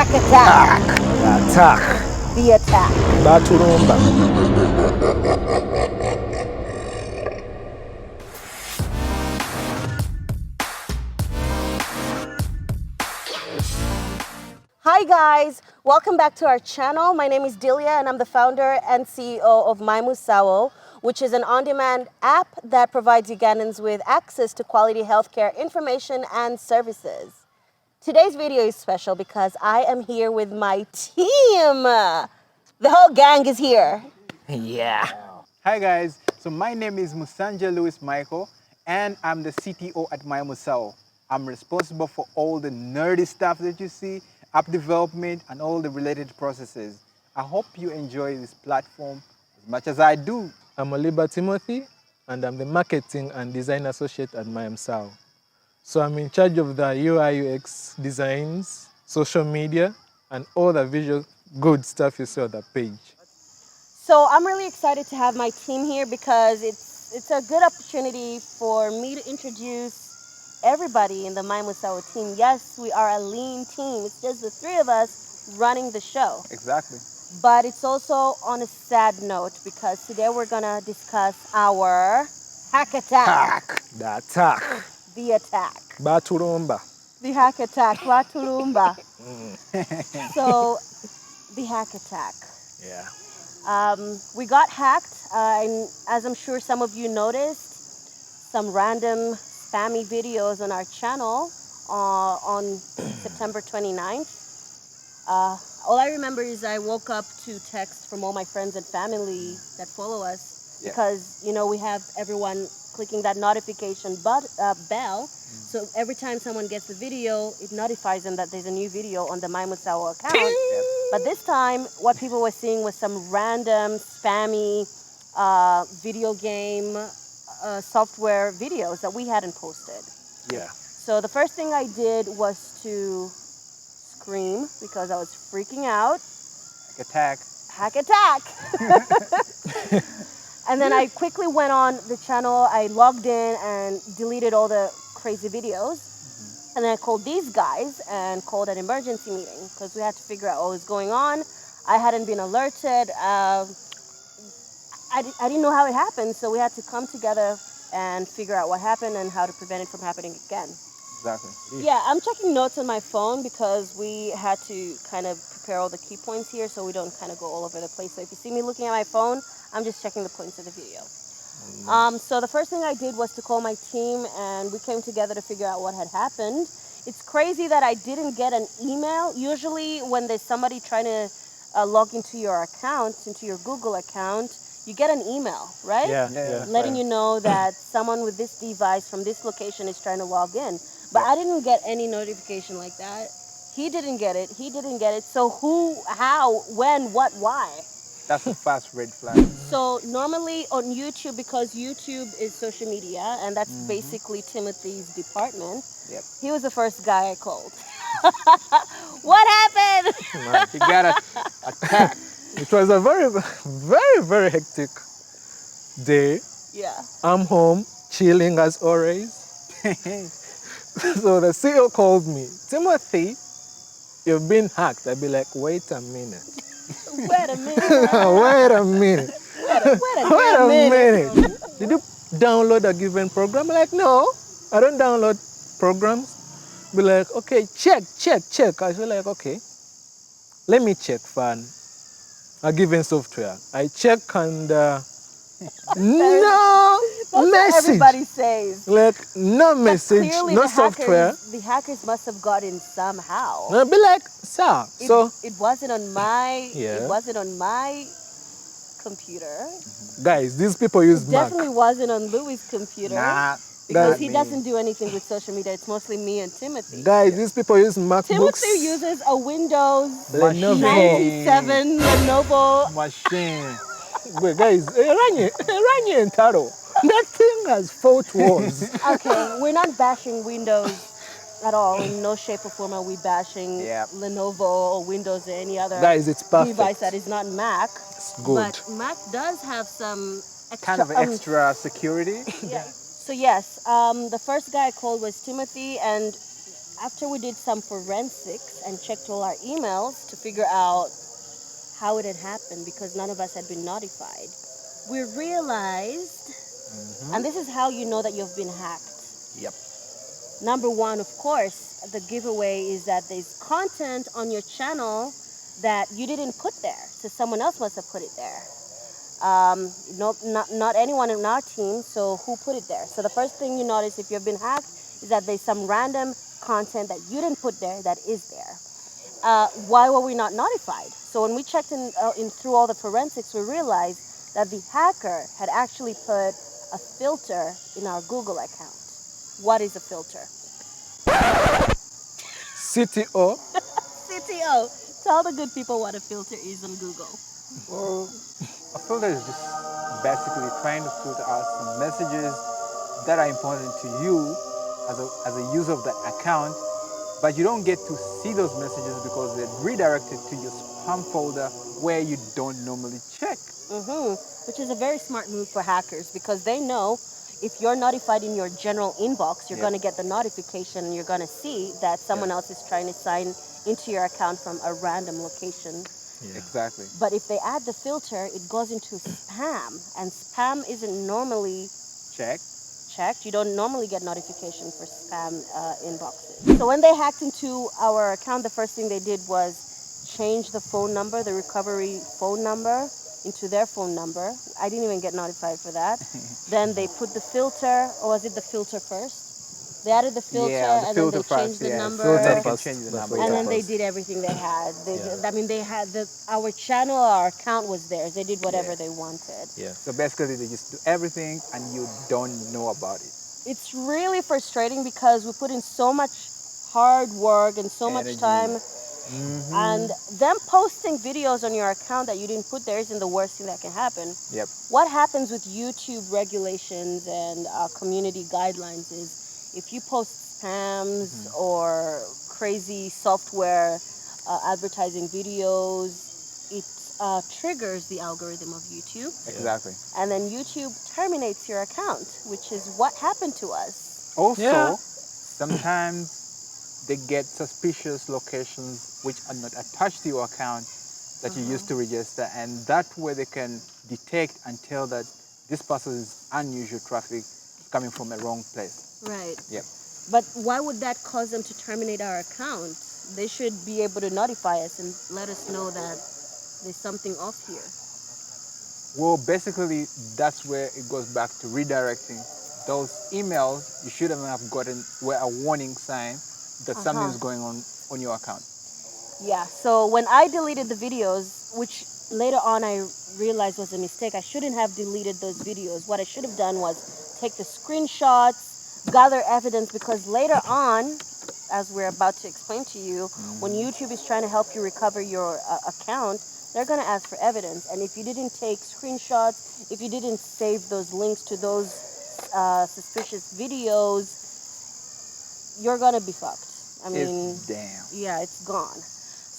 Hack attack. Attack. The attack. Baturumba. Hi guys, welcome back to our channel. My name is Deliah and I'm the founder and CEO of Musawo, which is an on-demand app that provides Ugandans with access to quality healthcare information and services. Today's video is special because I am here with my team. The whole gang is here. Yeah. Hi guys, so my name is Musanja Louis Michael and I'm the CTO at Musawo. I'm responsible for all the nerdy stuff that you see, app development and all the related processes. I hope you enjoy this platform as much as I do. I'm Oliver Timothy and I'm the marketing and design associate at Musawo. So I'm in charge of the UI UX designs, social media, and all the visual good stuff you see on the page. So I'm really excited to have my team here because it's a good opportunity for me to introduce everybody in the Musawo team. Yes, we are a lean team. It's just the three of us running the show. Exactly. But it's also on a sad note because today we're gonna discuss our hack attack. The attack. The attack. Baturumba. The hack attack. Watulumba. So, the hack attack. Yeah. We got hacked, and as I'm sure some of you noticed, some random spammy videos on our channel on September 29th. All I remember is I woke up to text from all my friends and family that follow us because, you know, we have everyone clicking that notification bell. So every time someone gets the video, it notifies them that there's a new video on the Musawo account. But this time, what people were seeing was some random spammy video game software videos that we hadn't posted. Yeah. So the first thing I did was to scream because I was freaking out. Hack attack. And then I quickly went on the channel. I logged in and deleted all the crazy videos. And then I called these guys and called an emergency meeting because we had to figure out what was going on. I hadn't been alerted. I didn't know how it happened, so we had to come together and figure out what happened and how to prevent it from happening again. Exactly. Yeah, I'm checking notes on my phone because we had to kind of prepare all the key points here so we don't kind of go all over the place. So if you see me looking at my phone, I'm just checking the points of the video. So the first thing I did was to call my team and we came together to figure out what had happened. It's crazy that I didn't get an email. Usually when there's somebody trying to log into your account, into your Google account, you get an email, right? Yeah. Letting you know that someone with this device from this location is trying to log in. But I didn't get any notification like that. He didn't get it. So who, how, when, what, why? That's a fast red flag. So normally on YouTube, because YouTube is social media, and that's basically Timothy's department, he was the first guy I called. What happened? He got attacked. It was a very, very, very hectic day. Yeah. I'm home, chilling as always. So the CEO called me, Timothy, you've been hacked. I'd be like, wait a minute. Wait a minute. Wait a minute. Wait a minute. Did you download a given program? I'm like, no, I don't download programs. Be like, okay, check. I feel like, okay, let me check for a given software. I check and no That's message. what everybody says. Like, no message, Clearly no software. The hackers must have got in somehow. And I'd be like, sir, so It wasn't on my. Yeah. It wasn't on my computer. guys, these people use Mac. Definitely wasn't on Louis' computer. Nah. Because he doesn't do anything with social media. It's mostly me and Timothy. Guys, these people use MacBooks. Timothy uses a Windows Lenovo. 97 Lenovo. Machine. Wait, guys, Ranye and Taro, that thing has 4 walls. Okay, we're not bashing Windows at all. In no shape or form are we bashing Lenovo or Windows or any other Guys, it's perfect. device that is not Mac. It's good. But Mac does have some extra, Kind of extra security. Yeah. So yes, the first guy I called was Timothy, and after we did some forensics and checked all our emails to figure out how it had happened, because none of us had been notified, we realized, and this is how you know that you've been hacked. Yep. Number one, of course, the giveaway is that there's content on your channel that you didn't put there, so someone else must have put it there. No, not anyone in our team, so who put it there? So the first thing you notice if you've been hacked is that there's some random content that you didn't put there that is there. Why were we not notified? So when we checked in through all the forensics, we realized that the hacker had actually put a filter in our Google account. What is a filter? CTO. CTO, tell the good people what a filter is on Google. Well, a filter is just basically trying to filter out some messages that are important to you as a user of that account, but you don't get to see those messages because they're redirected to your spam folder where you don't normally check. Which is a very smart move for hackers, because they know if you're notified in your general inbox, you're going to get the notification and you're going to see that someone else is trying to sign into your account from a random location. Yeah. Exactly. But if they add the filter, it goes into spam, and spam isn't normally checked. You don't normally get notification for spam inboxes. So when they hacked into our account, the first thing they did was change the phone number, the recovery phone number, into their phone number. I didn't even get notified for that. Then they put the filter, or was it the filter first? They added the filter, and then they changed the number. And then they did everything they had. I mean, they had our channel, our account was theirs. They did whatever they wanted. Yeah. So basically, they just do everything, and you don't know about it. It's really frustrating because we put in so much hard work and so much time. And them posting videos on your account that you didn't put there isn't the worst thing that can happen. Yep. What happens with YouTube regulations and community guidelines is if you post spams or crazy software advertising videos, it triggers the algorithm of YouTube. Exactly. And then YouTube terminates your account, which is what happened to us. Also, sometimes they get suspicious locations which are not attached to your account that you used to register, and that way they can detect and tell that this person is unusual traffic coming from a wrong place. Right. Yep. But why would that cause them to terminate our account? They should be able to notify us and let us know that there's something off here. Well, basically, that's where it goes back to redirecting. Those emails you should have gotten were a warning sign that something is going on your account. Yeah, so when I deleted the videos, which later on I realized was a mistake, I shouldn't have deleted those videos. What I should have done was take the screenshots, gather evidence, because later on, as we're about to explain to you, when YouTube is trying to help you recover your account, they're going to ask for evidence. And if you didn't take screenshots, if you didn't save those links to those suspicious videos, you're going to be fucked. I mean, yeah, it's gone.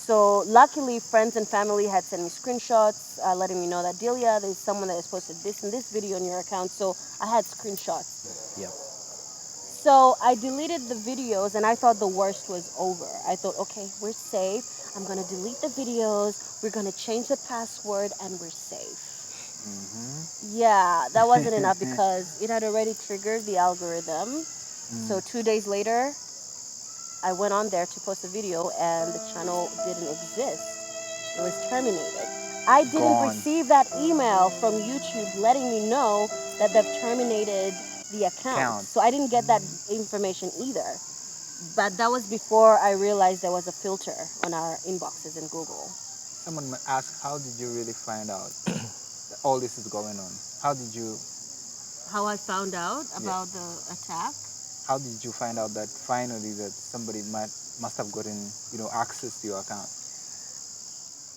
So luckily, friends and family had sent me screenshots, letting me know that, Deliah, there's someone that has posted this and this video on your account. So I had screenshots. Yep. So I deleted the videos, and I thought the worst was over. I thought, okay, we're safe. I'm going to delete the videos. We're going to change the password, and we're safe. Yeah, that wasn't enough because it had already triggered the algorithm. So 2 days later, I went on there to post a video, and the channel didn't exist. It was terminated. I didn't receive that email from YouTube letting me know that they've terminated the account. So I didn't get that information either. But that was before I realized there was a filter on our inboxes in Google. Someone might ask, how did you really find out that all this is going on? How did you... How I found out about the attack? How did you find out that finally that somebody must have gotten, access to your account?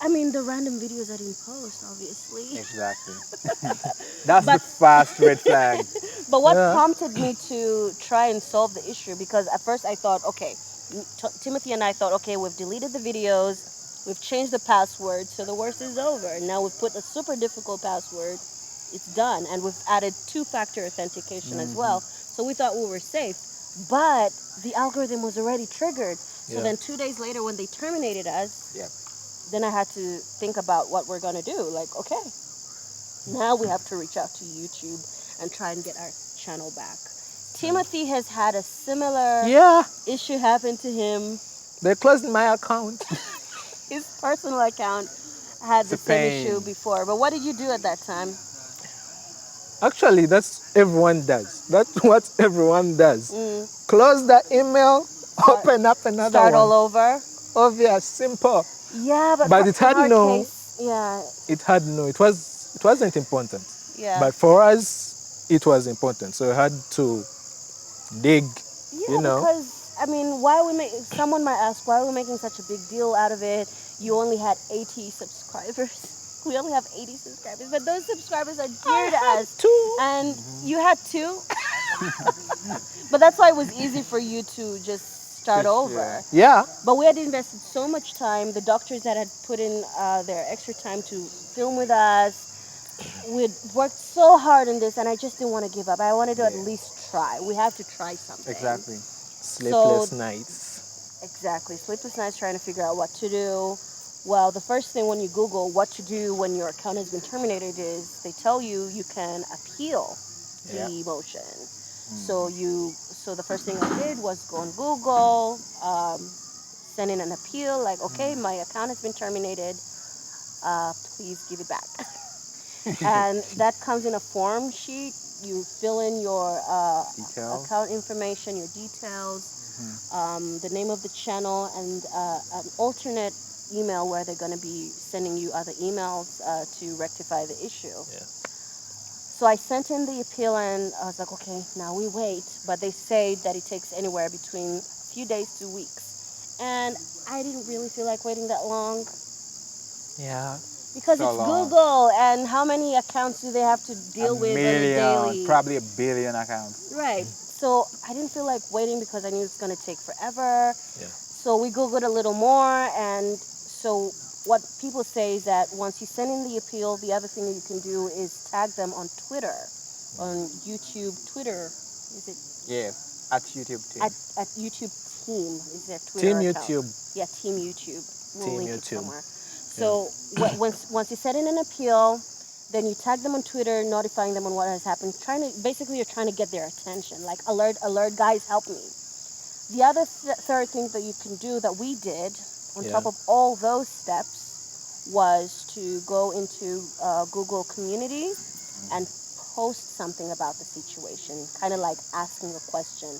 I mean, the random videos I didn't post, obviously. Exactly. That's the first red flag. But what prompted me to try and solve the issue, because at first I thought, okay, Timothy and I thought, okay, we've deleted the videos, we've changed the password, so the worst is over. Now we've put a super difficult password, it's done. And we've added two-factor authentication as well. So we thought we were safe. but the algorithm was already triggered. So Yeah. then 2 days later when they terminated us, Yep. then I had to think about what we're going to do. Like, okay, now we have to reach out to YouTube and try and get our channel back. Timothy has had a similar Yeah. issue happen to him. They closed my account. His personal account had It's the a same pain. issue before. But what did you do at that time? Actually, that's everyone does. That's what everyone does. Close the email, open up another Start one. all over? Obvious, simple. Yeah, but, But it had in our no. case, yeah, It had no. It wasn't important. yeah. But for us, it was important. So we had to dig. Yeah, You know. because I mean, why we make? Someone might ask, why are we making such a big deal out of it? You only had 80 subscribers. We only have 80 subscribers, but those subscribers are dear to us. Two. And you had two, but that's why it was easy for you to just start over. Yeah. But we had invested so much time. The doctors that had put in their extra time to film with us. We'd worked so hard on this, and I just didn't want to give up. I wanted to at least try. We have to try something. Exactly. Sleepless nights. Exactly. Sleepless nights trying to figure out what to do. Well, the first thing when you Google what to do when your account has been terminated is they tell you can appeal Yeah. the motion. So the first thing I did was go on Google, send in an appeal, like, okay, my account has been terminated. Please give it back. And that comes in a form sheet. You fill in your Details. account information, your details, the name of the channel, and an alternate email where they're going to be sending you other emails to rectify the issue. Yeah. So I sent in the appeal, and I was like, okay, now we wait. But they say that it takes anywhere between a few days to weeks. And I didn't really feel like waiting that long. Yeah. Because So it's long. Google, and how many accounts do they have to deal with on a daily? Probably a billion accounts. Right. So I didn't feel like waiting because I knew it's going to take forever. Yeah. So we Googled a little more, and so what people say is that once you send in the appeal, the other thing that you can do is tag them on Twitter, on YouTube Twitter. Is it Yes. At YouTube too. at YouTube Team? Is their Twitter Team account? YouTube. Yeah, Team YouTube. We'll Team link YouTube. it somewhere. So once you send in an appeal, then you tag them on Twitter, notifying them on what has happened. Basically, you're trying to get their attention. Like, alert, guys, help me. The other third thing that you can do that we did on top of all those steps was to go into Google Community and post something about the situation, kind of like asking a question.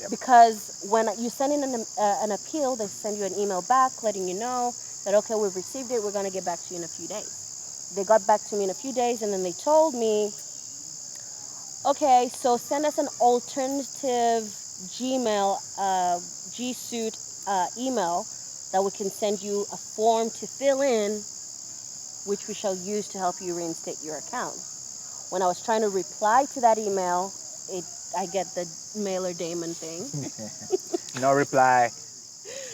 Yep. Because when you send in an appeal, they send you an email back letting you know that, okay, we've received it, we're going to get back to you in a few days. They got back to me in a few days, and then they told me, okay, so send us an alternative Gmail, G Suite email that we can send you a form to fill in, which we shall use to help you reinstate your account. When I was trying to reply to that email, I get the mailer Damon thing. No reply.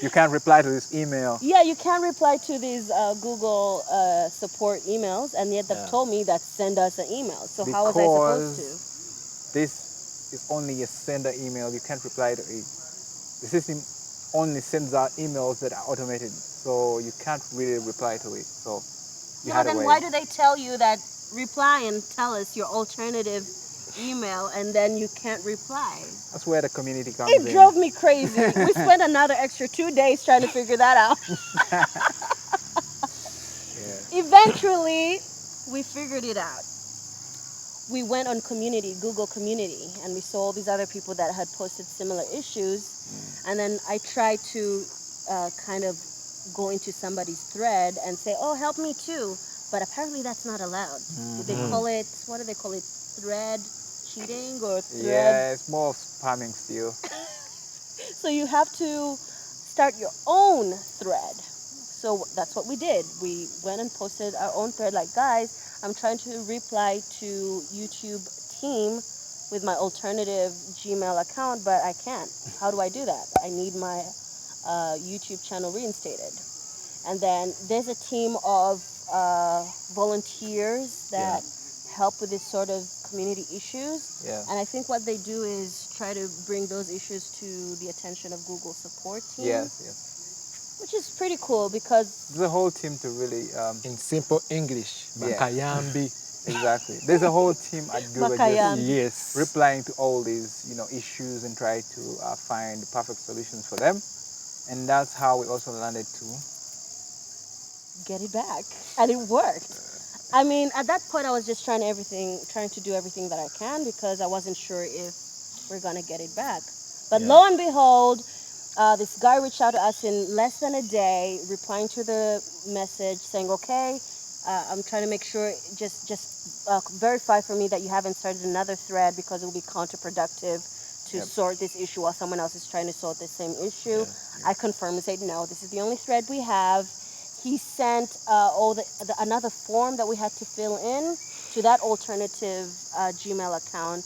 You can't reply to this email. Yeah, you can't reply to these Google support emails, and yet they've told me that send us an email. So how was I supposed to? This is only a sender email. You can't reply to it. The system only sends out emails that are automated, so you can't really reply to it. So you Yeah, had to then wait. why do they tell you that reply and tell us your alternative email, and then you can't reply? That's where the community comes in. It drove me crazy. We spent another extra 2 days trying to figure that out. Eventually, we figured it out. We went on Google Community, and we saw all these other people that had posted similar issues. And then I tried to kind of go into somebody's thread and say, oh, help me too. But apparently that's not allowed. They call it, what do they call it? Thread cheating or thread? Yeah, it's more of spamming still. So you have to start your own thread. So that's what we did. We went and posted our own thread like, guys, I'm trying to reply to YouTube Team with my alternative Gmail account, but I can't. How do I do that? I need my YouTube channel reinstated. And then there's a team of volunteers that help with this sort of community issues. Yeah. And I think what they do is try to bring those issues to the attention of Google support team. Yes. Which is pretty cool because There's a whole team to really. In simple English, Yeah. Bakayambi. Exactly. There's a whole team at Google Bakayambi. just Yes. replying to all these, issues and try to find the perfect solutions for them. And that's how we also landed to. get it back. And it worked. I mean, at that point, I was just trying to do everything that I can because I wasn't sure if we're going to get it back. But lo and behold, this guy reached out to us in less than a day, replying to the message saying, okay, I'm trying to make sure, just verify for me that you haven't started another thread because it will be counterproductive to sort this issue while someone else is trying to sort the same issue. I confirmed and said, no, this is the only thread we have. He sent another form that we had to fill in to that alternative Gmail account.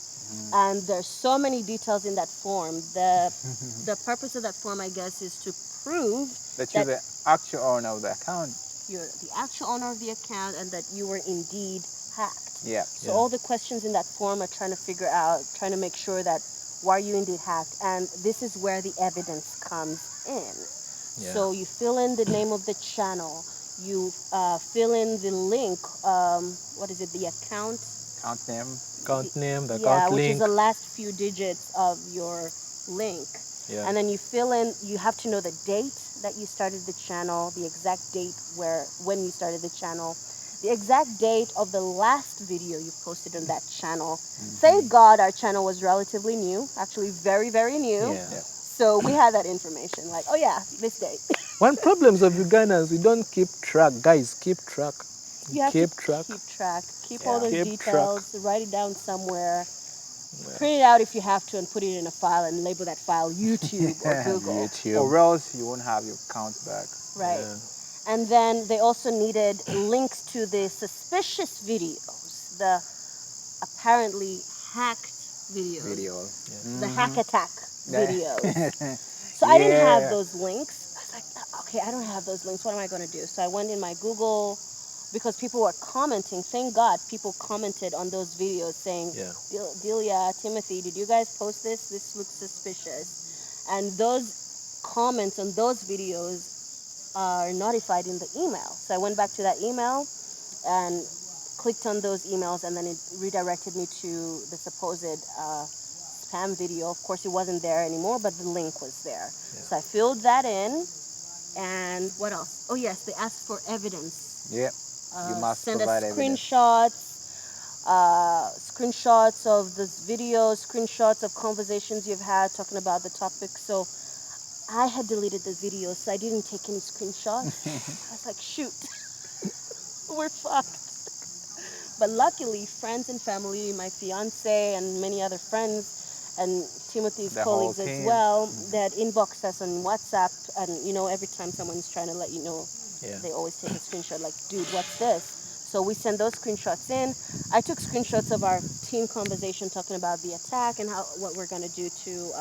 And there's so many details in that form. The purpose of that form, I guess, is to prove That you're the actual owner of the account. you're the actual owner of the account and that you were indeed hacked. Yeah. So all the questions in that form are trying to make sure that were you indeed hacked. And this is where the evidence comes in. Yeah. So you fill in the name of the channel. You fill in the link. What is it? The account. Account name. Account name, the Yeah, account which link. is the last few digits of your link. Yeah. And then you fill in. You have to know the date that you started the channel, the exact date when you started the channel, the exact date of the last video you posted on that channel. Thank God our channel was relatively new, actually very, very new. Yeah. So we had that information, like, oh yeah, this date. One problems of Ugandans, we don't keep track. Guys, keep track. You have keep to track. keep all those Keep details, write it down somewhere, print it out if you have to, and put it in a file and label that file YouTube or Google. YouTube. Or else you won't have your account back. Right. Yeah. And then they also needed links to the suspicious videos, the apparently hacked videos, the hack attack videos. So I didn't have those links. I was like, okay, I don't have those links. What am I going to do? So I went in my Google, because people were commenting. Thank God people commented on those videos saying, Deliah, Timothy, did you guys post this? This looks suspicious. And those comments on those videos are notified in the email. So I went back to that email and clicked on those emails, and then it redirected me to the supposed spam video. Of course, it wasn't there anymore, but the link was there. So I filled that in, and what else? Oh yes, they asked for evidence. Yeah. You must Send us provide evidence. screenshots of this video, screenshots of conversations you've had talking about the topic. So I had deleted the video, so I didn't take any screenshots. I was like, shoot, we're fucked. But luckily, friends and family, my fiance and many other friends, and Timothy's colleagues as well, that inboxed us on WhatsApp. And, every time someone's trying to let you know, they always take a screenshot like, dude, what's this? So we send those screenshots in. I took screenshots of our team conversation talking about the attack and what we're going to do to,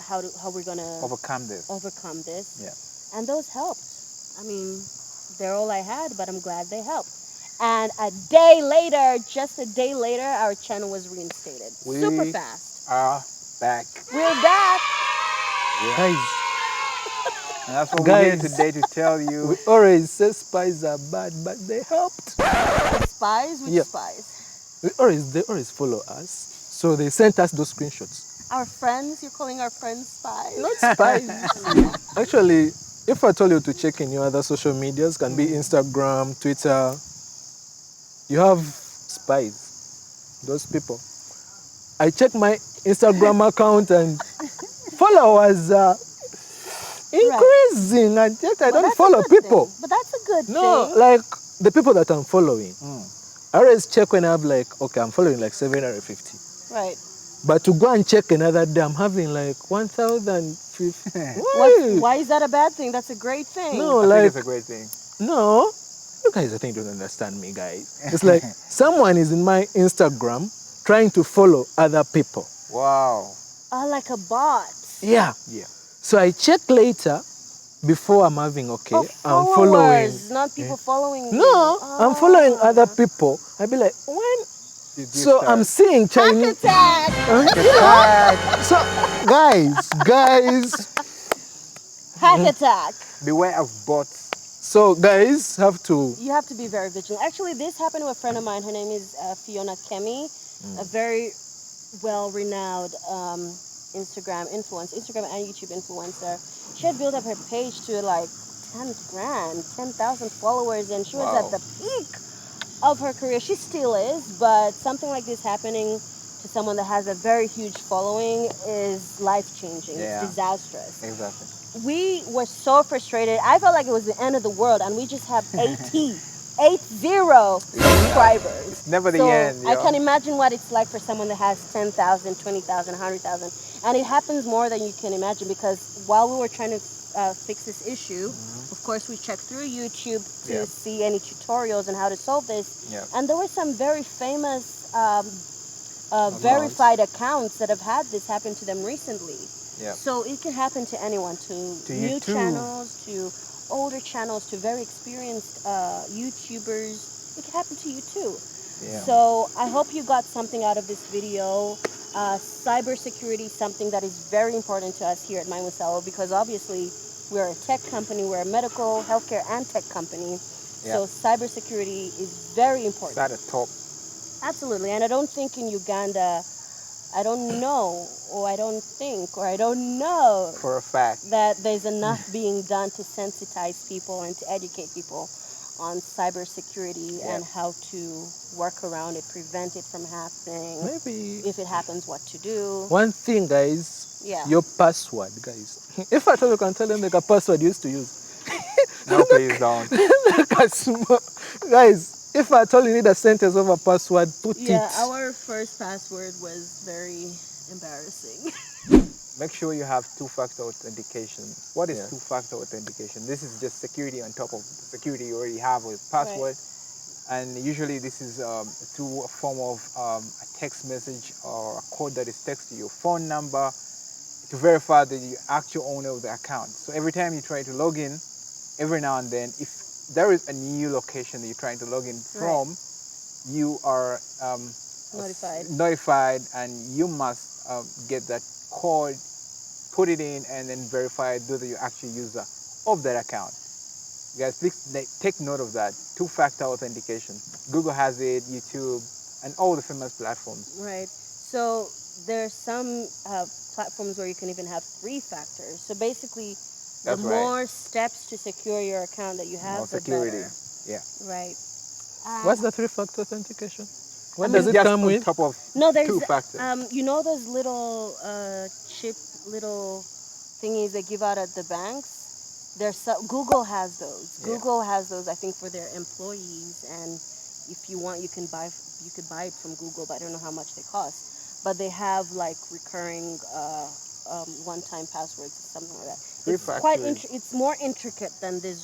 how we're going to overcome this. Yeah. And those helped. I mean, they're all I had, but I'm glad they helped. And just a day later, our channel was reinstated. Super fast. Are back. We're back. Guys, And that's what we're here today to tell you. we always say spies are bad, but they helped. Spies? Which spies? They always follow us. So they sent us those screenshots. Our friends? You're calling our friends spies? Not spies. Actually, if I told you to check in your other social medias, can be Instagram, Twitter, you have spies, those people. I check my Instagram account and followers are increasing, and yet I don't follow people. But that's a good thing. No, like the people that I'm following. I always check when I have I'm following like 750. Right. But to go and check another day, I'm having like 1,050. Why is that a bad thing? That's a great thing. No, I think it's a great thing. No, you guys, I think don't understand me, guys. It's like someone is in my Instagram trying to follow other people. Wow. Oh, like a bot. Yeah. So I check later before I'm having Oh, I'm following. not people following you. No, I'm following other people. I'd be like, when So I'm seeing Hack Chinese. attack! So guys, Hack attack! Beware of bots. so guys have to. You have to be very vigilant. Actually, this happened to a friend of mine. Her name is Fiona Kemi, a very well-renowned Instagram and YouTube influencer. She had built up her page to like 10 grand, 10,000 followers, and she was at the peak of her career. She still is, but something like this happening to someone that has a very huge following is life-changing. Yeah. It's disastrous. Exactly. We were so frustrated. I felt like it was the end of the world, and we just have 80 subscribers. It's never the So end. I can imagine what it's like for someone that has 10,000, 20,000, 100,000. And it happens more than you can imagine, because while we were trying to fix this issue, of course, we checked through YouTube to see any tutorials on how to solve this. And there were some very famous verified accounts that have had this happen to them recently. So it can happen to anyone, to new channels, to older channels, to very experienced YouTubers. It can happen to you too. So I hope you got something out of this video. Cybersecurity is something that is very important to us here at Musawo, because obviously we're a tech company, we're a medical, healthcare, and tech company. So cybersecurity is very important. It's at the top. Absolutely. And I don't think in Uganda, I don't know For a fact. that there's enough being done to sensitize people and to educate people on cybersecurity and how to work around it, prevent it from happening. Maybe If it happens, what to do. one thing, guys. Yeah. Your password, guys. If at all you can tell them like a password you used to use. No, please don't. Guys, if at all you need a sentence of a password, put it. Our first password was very embarrassing. Make sure you have two-factor authentication. What is two-factor authentication? This is just security on top of the security you already have with password. And usually this is through a form of a text message or a code that is text to your phone number to verify that you're actual owner of the account. So every time you try to log in, every now and then, if there is a new location that you're trying to log in from, you are notified, and you must get that code, put it in, and then verify whether you're actually user of that account. You guys, please take note of that. Two-factor authentication. Google has it, YouTube, and all the famous platforms. Right. So there's some platforms where you can even have 3 factors. So basically, the more steps to secure your account that you have, More the security. better. Yeah. Right. What's the 3-factor authentication? What I does mean, it just come on with? top of No, there's 2 factors. you know those little little thingies they give out at the banks? Google has those. Google has those, I think, for their employees, and if you want, you could buy it from Google, but I don't know how much they cost. But they have like recurring one-time passwords or something like that. It's more intricate than this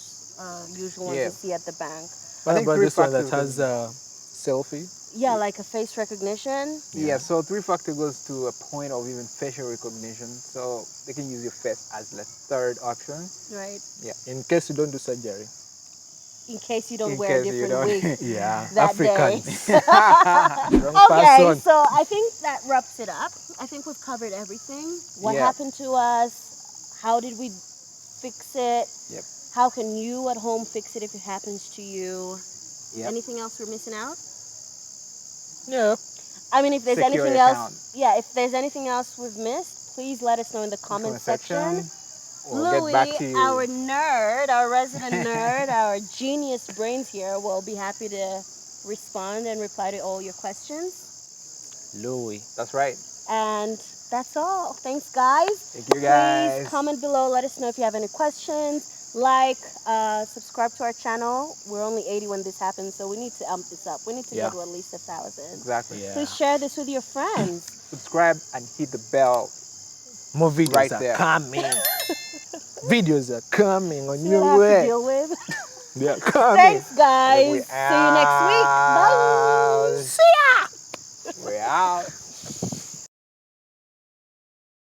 usual ones you see at the bank. What think about this one that 3-factor has a selfie? Yeah, like a face recognition. Yeah, so 3-factor goes to a point of even facial recognition. So they can use your face as the third option. Right. Yeah. In case you don't do surgery. In case you don't In wear a case you different don't- wig. Yeah, That Africans. Okay, so I think that wraps it up. I think we've covered everything. What happened to us? How did we fix it? Yep. How can you at home fix it if it happens to you? Yep. Anything else we're missing out? Yeah. I mean, if there's Secure anything account. else, if there's anything else we've missed, please let us know in the comment section. We'll get back to Louis, you. our nerd, our resident nerd, our genius brains here, will be happy to respond and reply to all your questions. Louis. That's right. And that's all. Thanks, guys. Thank you, guys. Please comment below. Let us know if you have any questions. Like, subscribe to our channel. We're only 80 when this happens, so we need to amp this up. We need to go to at least 1,000. Exactly. Yeah. Please share this with your friends. Subscribe and hit the bell. More videos Right are there. coming. Videos are coming on See what I your have to way. deal with. They're coming. Thanks, guys. We See you next week. Bye. out. See ya. We're out.